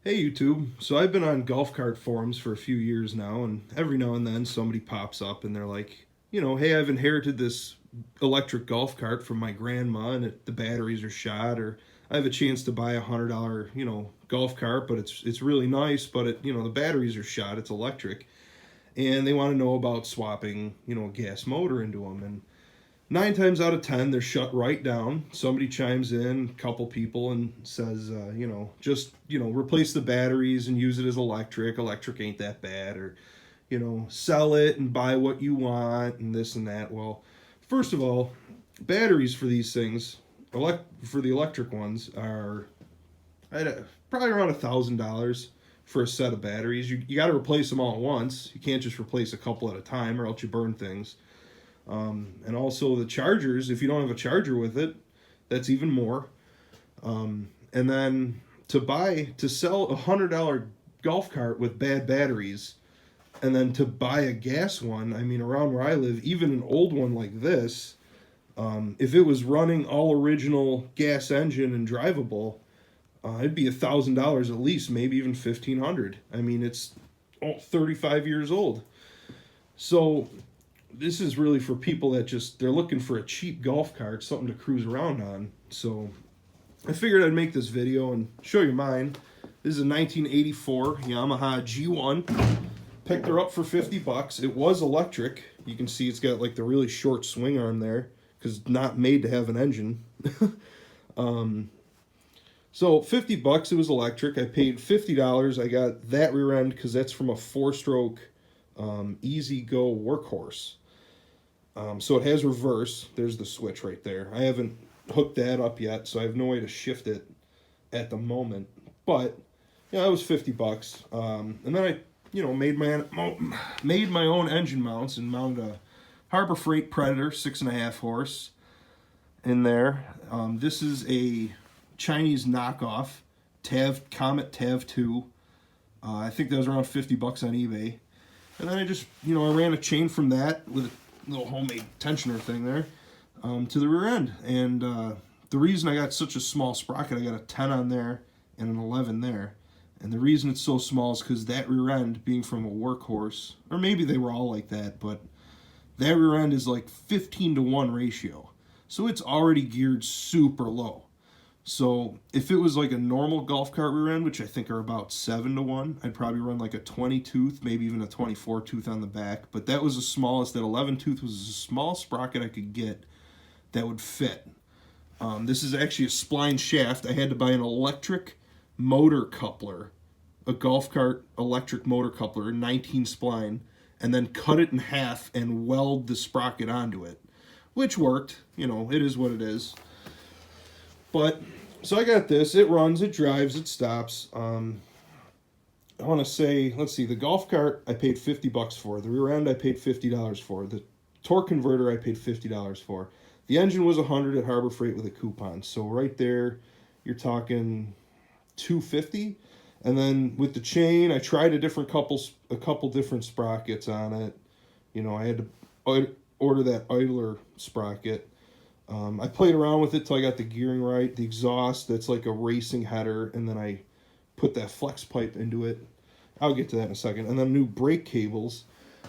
Hey YouTube, so I've been on golf cart forums for a few years now, and every now and then somebody pops up and they're like, hey, I've inherited this electric golf cart from my grandma and the batteries are shot, or I have a chance to buy $100, golf cart, but it's really nice, but the batteries are shot, it's electric, and they want to know about swapping, a gas motor into them, and 9 times out of 10 they're shut right down. Somebody chimes in, a couple people, and says just replace the batteries and use it as electric ain't that bad, or sell it and buy what you want and this and that. Well, first of all, batteries for these things, for the electric ones, are probably around $1,000 for a set of batteries. You got to replace them all at once. You can't just replace a couple at a time, or else you burn things. And also the chargers, if you don't have a charger with it, that's even more. And then to sell $100 golf cart with bad batteries, and then to buy a gas one, I mean, around where I live, even an old one like this, if it was running all original gas engine and drivable, it'd be $1,000 at least, maybe even 1,500. I mean, it's 35 years old. So this is really for people that they're looking for a cheap golf cart, something to cruise around on. So I figured I'd make this video and show you mine. This is a 1984 Yamaha G1. Picked her up for 50 bucks. It was electric. You can see it's got like the really short swing arm there because it's not made to have an engine. So 50 bucks, it was electric. I paid $50. I got that rear end because that's from a 4-stroke Easy Go Workhorse. So it has reverse. There's the switch right there. I haven't hooked that up yet, so I have no way to shift it at the moment. But yeah, it was 50 bucks. And then I, made my own engine mounts and mounted a Harbor Freight Predator 6.5 horse in there. This is a Chinese knockoff Comet Tav 2. I think that was around 50 bucks on eBay. And then I just, I ran a chain from that with a little homemade tensioner thing there to the rear end. And the reason I got such a small sprocket, I got a 10 on there and an 11 there. And the reason it's so small is because that rear end, being from a workhorse, or maybe they were all like that, but that rear end is like 15-to-1 ratio. So it's already geared super low. So if it was like a normal golf cart rear end, which I think are about 7-to-1, I'd probably run like a 20 tooth, maybe even a 24 tooth on the back. But that was the smallest. That 11 tooth was the small sprocket I could get that would fit. This is actually a spline shaft. I had to buy an electric motor coupler, a golf cart electric motor coupler, 19 spline, and then cut it in half and weld the sprocket onto it, which worked. It is what it is. But, so I got this. It runs, it drives, it stops. I want to say, let's see, the golf cart I paid 50 bucks for. The rear end I paid $50 for. The torque converter I paid $50 for. The engine was $100 at Harbor Freight with a coupon. So right there, you're talking $250. And then with the chain, I tried a couple different sprockets on it. I had to order that idler sprocket. I played around with it till I got the gearing right. The exhaust, that's like a racing header, and then I put that flex pipe into it. I'll get to that in a second. And then new brake cables.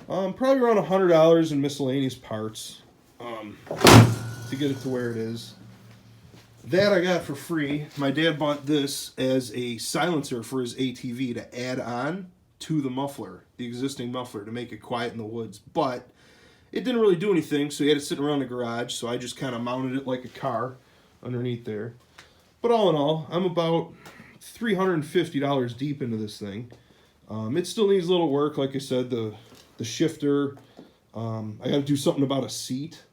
Probably around $100 in miscellaneous parts to get it to where it is. That I got for free. My dad bought this as a silencer for his ATV to add on to the muffler, the existing muffler, to make it quiet in the woods. But it didn't really do anything, so he had it sitting around the garage, so I just kind of mounted it like a car underneath there. But all in all, I'm about $350 deep into this thing. It still needs a little work. Like I said, the shifter, I got to do something about a seat.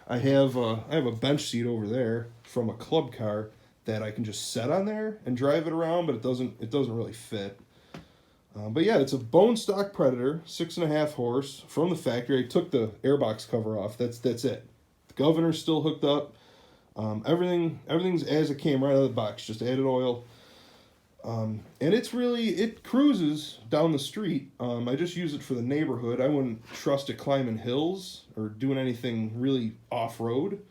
I have a bench seat over there from a club car that I can just set on there and drive it around, but it doesn't really fit. But yeah, it's a bone stock Predator, 6.5 horse from the factory. I took the airbox cover off. That's it. The governor's still hooked up. Everything's as it came right out of the box. Just added oil. And it cruises down the street. I just use it for the neighborhood. I wouldn't trust it climbing hills or doing anything really off-road.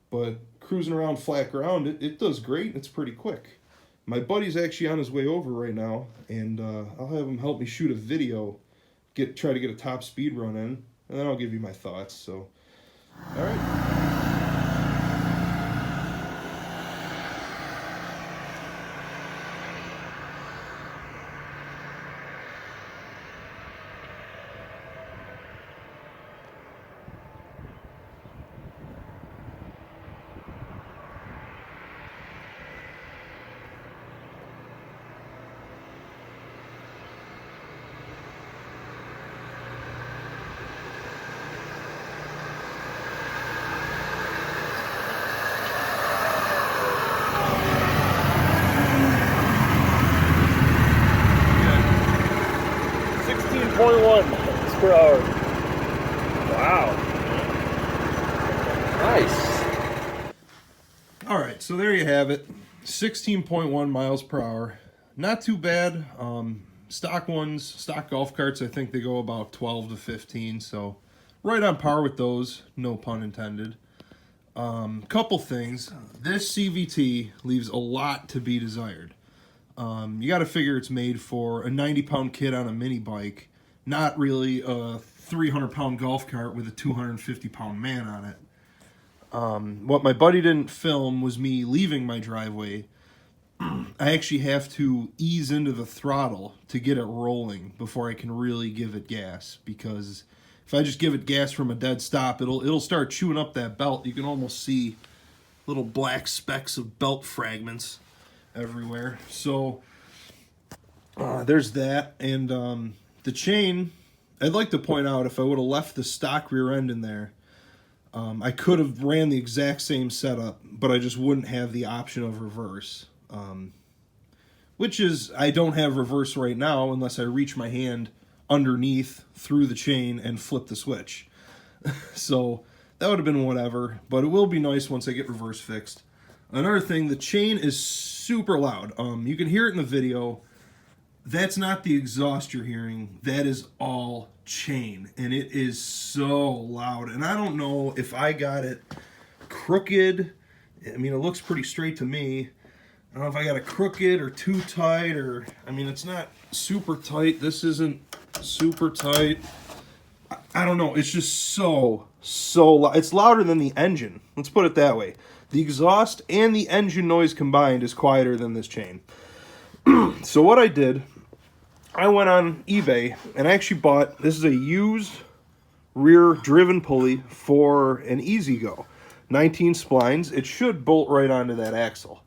But cruising around flat ground, it does great. It's pretty quick. My buddy's actually on his way over right now, and I'll have him help me shoot a video, try to get a top speed run in, and then I'll give you my thoughts. So, all right. Miles per hour. Wow. Nice. All right, so there you have it. 16.1 miles per hour. Not too bad. Stock ones, stock golf carts, I think they go about 12 to 15, so right on par with those, no pun intended. Couple things. This CVT leaves a lot to be desired. You got to figure it's made for a 90-pound kid on a mini bike, not really a 300-pound golf cart with a 250-pound man on it. What my buddy didn't film was me leaving my driveway. I actually have to ease into the throttle to get it rolling before I can really give it gas, because if I just give it gas from a dead stop, it'll start chewing up that belt. You can almost see little black specks of belt fragments everywhere. So there's that. And the chain, I'd like to point out, if I would have left the stock rear end in there, I could have ran the exact same setup, but I just wouldn't have the option of reverse. Which is, I don't have reverse right now unless I reach my hand underneath through the chain and flip the switch. So that would have been whatever, but it will be nice once I get reverse fixed. Another thing, the chain is super loud. You can hear it in the video. That's not the exhaust you're hearing. That is all chain, and it is so loud. And I don't know if I got it crooked. I mean, it looks pretty straight to me. I don't know if I got it crooked or too tight, or, I mean, it's not super tight. This isn't super tight. I don't know. It's just so loud. It's louder than the engine. Let's put it that way. The exhaust and the engine noise combined is quieter than this chain. So what I did, I went on eBay and I actually bought, this is a used rear driven pulley for an E-Z-Go. 19 splines. It should bolt right onto that axle.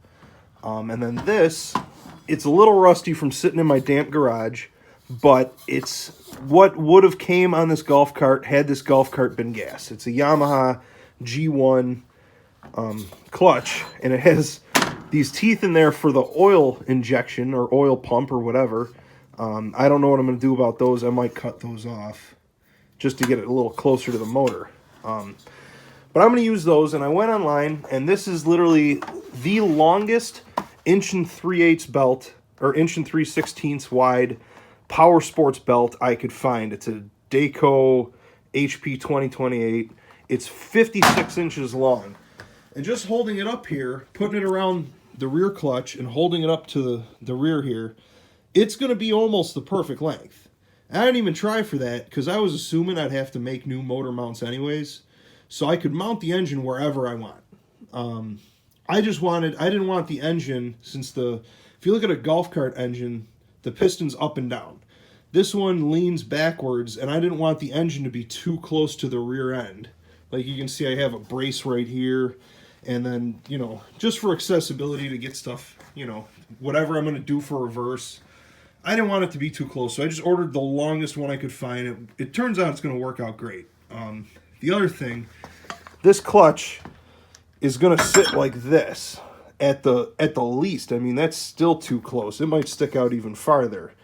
And then this, it's a little rusty from sitting in my damp garage, but it's what would have came on this golf cart had this golf cart been gas. It's a Yamaha G1 clutch, and it has these teeth in there for the oil injection or oil pump or whatever. I don't know what I'm going to do about those. I might cut those off just to get it a little closer to the motor. But I'm going to use those, and I went online, and this is literally the longest 1 3/8 belt, or 1 3/16 wide power sports belt I could find. It's a Dayco HP 2028. It's 56 inches long. And just holding it up here, putting it around the rear clutch and holding it up to the rear here, it's going to be almost the perfect length. I didn't even try for that because I was assuming I'd have to make new motor mounts anyways, so I could mount the engine wherever I want. I didn't want the engine, since if you look at a golf cart engine, the piston's up and down. This one leans backwards, and I didn't want the engine to be too close to the rear end. Like you can see, I have a brace right here, and then, you know, just for accessibility to get stuff, you know, whatever I'm going to do for reverse, I didn't want it to be too close, so I just ordered the longest one I could find. It turns out it's going to work out great. The other thing, this clutch is going to sit like this at the least. I mean, that's still too close. It might stick out even farther.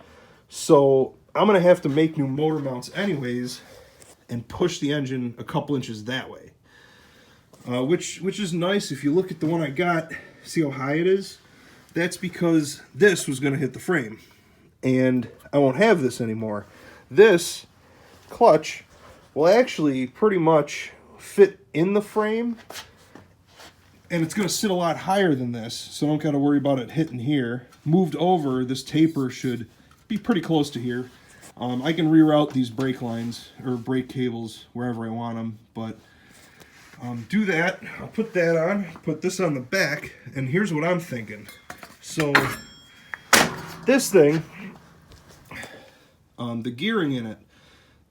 So I'm going to have to make new motor mounts anyways and push the engine a couple inches that way. Which is nice. If you look at the one I got, see how high it is? That's because this was going to hit the frame. And I won't have this anymore. This clutch will actually pretty much fit in the frame. And it's going to sit a lot higher than this, so I don't got to worry about it hitting here. Moved over, this taper should be pretty close to here. I can reroute these brake lines or brake cables wherever I want them, but do that. I'll put that on, put this on the back, and here's what I'm thinking. So this thing, the gearing in it,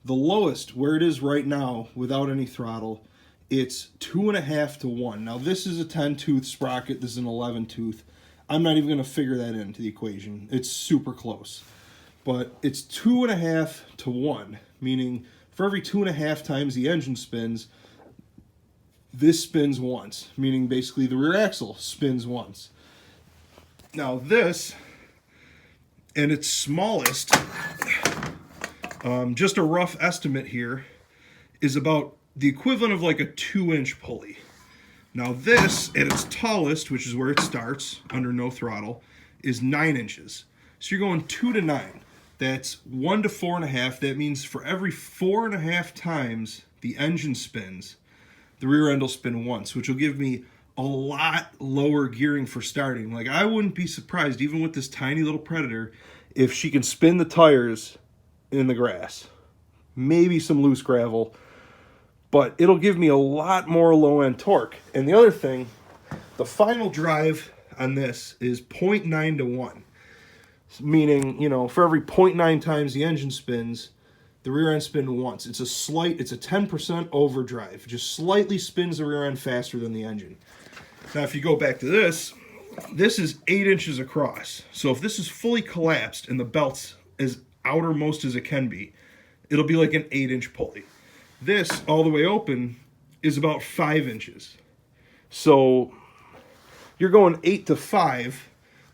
the lowest where it is right now without any throttle, it's 2.5 to 1. Now this is a 10-tooth sprocket, this is an 11-tooth. I'm not even going to figure that into the equation. It's super close. But it's 2.5 to 1, meaning for every 2.5 times the engine spins, this spins once, meaning basically the rear axle spins once. Now this, and its smallest, just a rough estimate here, is about the equivalent of like a 2-inch pulley. Now this, at its tallest, which is where it starts, under no throttle, is 9 inches. So you're going 2 to 9. That's 1 to 4.5. That means for every 4.5 times the engine spins, the rear end will spin once, which will give me a lot lower gearing for starting. Like, I wouldn't be surprised, even with this tiny little Predator, if she can spin the tires in the grass. Maybe some loose gravel, but it'll give me a lot more low-end torque. And the other thing, the final drive on this is 0.9 to 1. Meaning, you know, for every 0.9 times the engine spins, the rear end spins once. It's a 10% overdrive. Just slightly spins the rear end faster than the engine. Now, if you go back to this is 8 inches across. So if this is fully collapsed and the belt's as outermost as it can be, it'll be like an 8-inch pulley. This, all the way open, is about 5 inches. So you're going 8 to 5,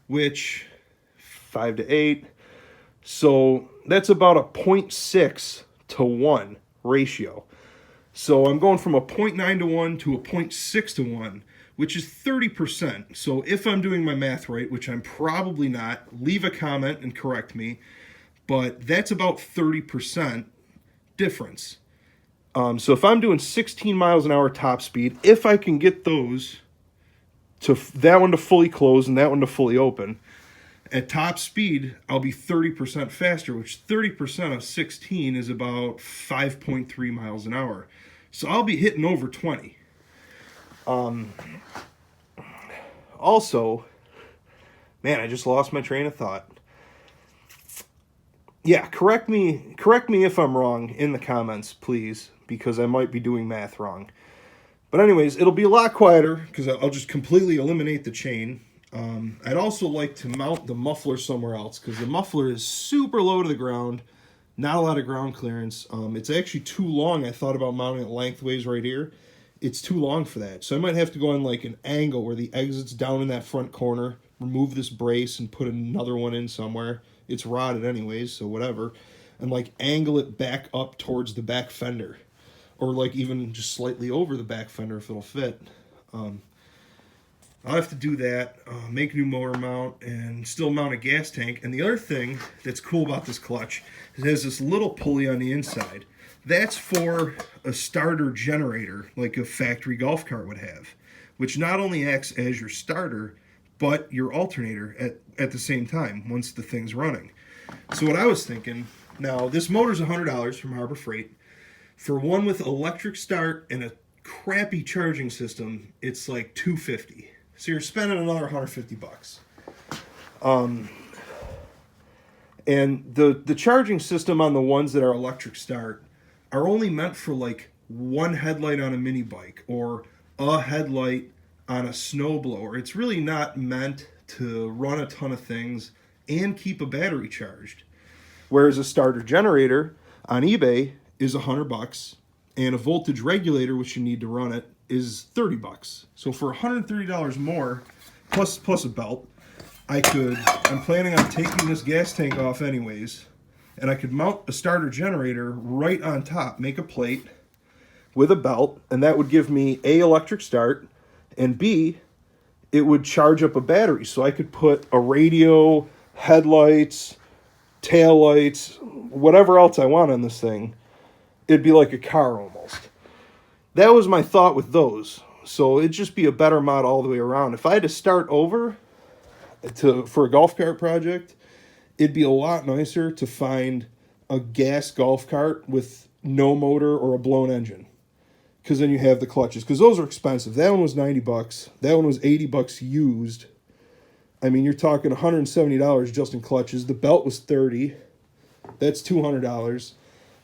which 5 to 8. So that's about a 0.6 to 1 ratio. So I'm going from a 0.9 to 1 to a 0.6 to 1, which is 30%. So if I'm doing my math right, which I'm probably not, leave a comment and correct me, but that's about 30% difference. So if I'm doing 16 miles an hour top speed, if I can get those to that one to fully close and that one to fully open, at top speed, I'll be 30% faster, which 30% of 16 is about 5.3 miles an hour. So I'll be hitting over 20. Also, man, I just lost my train of thought. Yeah, correct me if I'm wrong in the comments, please, because I might be doing math wrong. But anyways, it'll be a lot quieter because I'll just completely eliminate the chain. I'd also like to mount the muffler somewhere else because the muffler is super low to the ground, not a lot of ground clearance. It's actually too long. I thought about mounting it lengthways right here. It's too long for that. So I might have to go on like an angle where the exit's down in that front corner, remove this brace and put another one in somewhere. It's rotted anyways, so whatever. And like angle it back up towards the back fender. Or like even just slightly over the back fender if it'll fit. I'll have to do that, make a new motor mount, and still mount a gas tank. And the other thing that's cool about this clutch is it has this little pulley on the inside. That's for a starter generator, like a factory golf cart would have, which not only acts as your starter, but your alternator at the same time once the thing's running. So what I was thinking, now this motor's $100 from Harbor Freight. For one with electric start and a crappy charging system, it's like $250. So you're spending another $150. And the charging system on the ones that are electric start are only meant for like one headlight on a mini bike or a headlight on a snowblower. It's really not meant to run a ton of things and keep a battery charged. Whereas a starter generator on eBay is $100, and a voltage regulator, which you need to run it, is $30. So for $130 more, plus a belt, I'm planning on taking this gas tank off anyways, and I could mount a starter generator right on top, make a plate with a belt, and that would give me A, electric start, and B, it would charge up a battery. So I could put a radio, headlights, taillights, whatever else I want on this thing. It'd be like a car almost. That was my thought with those. So it'd just be a better mod all the way around. If I had to start over for a golf cart project, it'd be a lot nicer to find a gas golf cart with no motor or a blown engine. Because then you have the clutches. Because those are expensive. That one was $90. That one was $80 used. I mean, you're talking $170 just in clutches. The belt was $30. That's $200.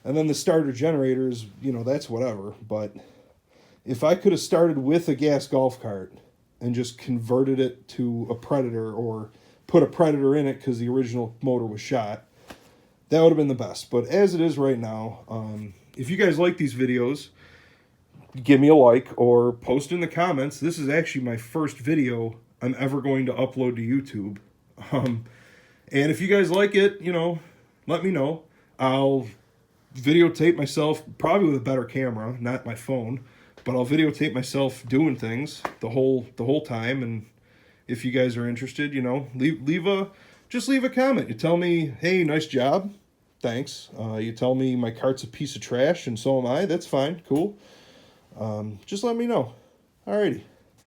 And then the starter generator is, you know, that's whatever. But if I could have started with a gas golf cart and just converted it to a Predator or put a Predator in it because the original motor was shot, that would have been the best. But as it is right now, if you guys like these videos, give me a like or post in the comments. This is actually my first video I'm ever going to upload to YouTube. And if you guys like it, you know, let me know. I'll videotape myself, probably with a better camera, not my phone, but I'll videotape myself doing things the whole time. And if you guys are interested, you know, just leave a comment. You tell me, hey, nice job, thanks. You tell me my cart's a piece of trash, and so am I. That's fine, cool. Just let me know. Alrighty.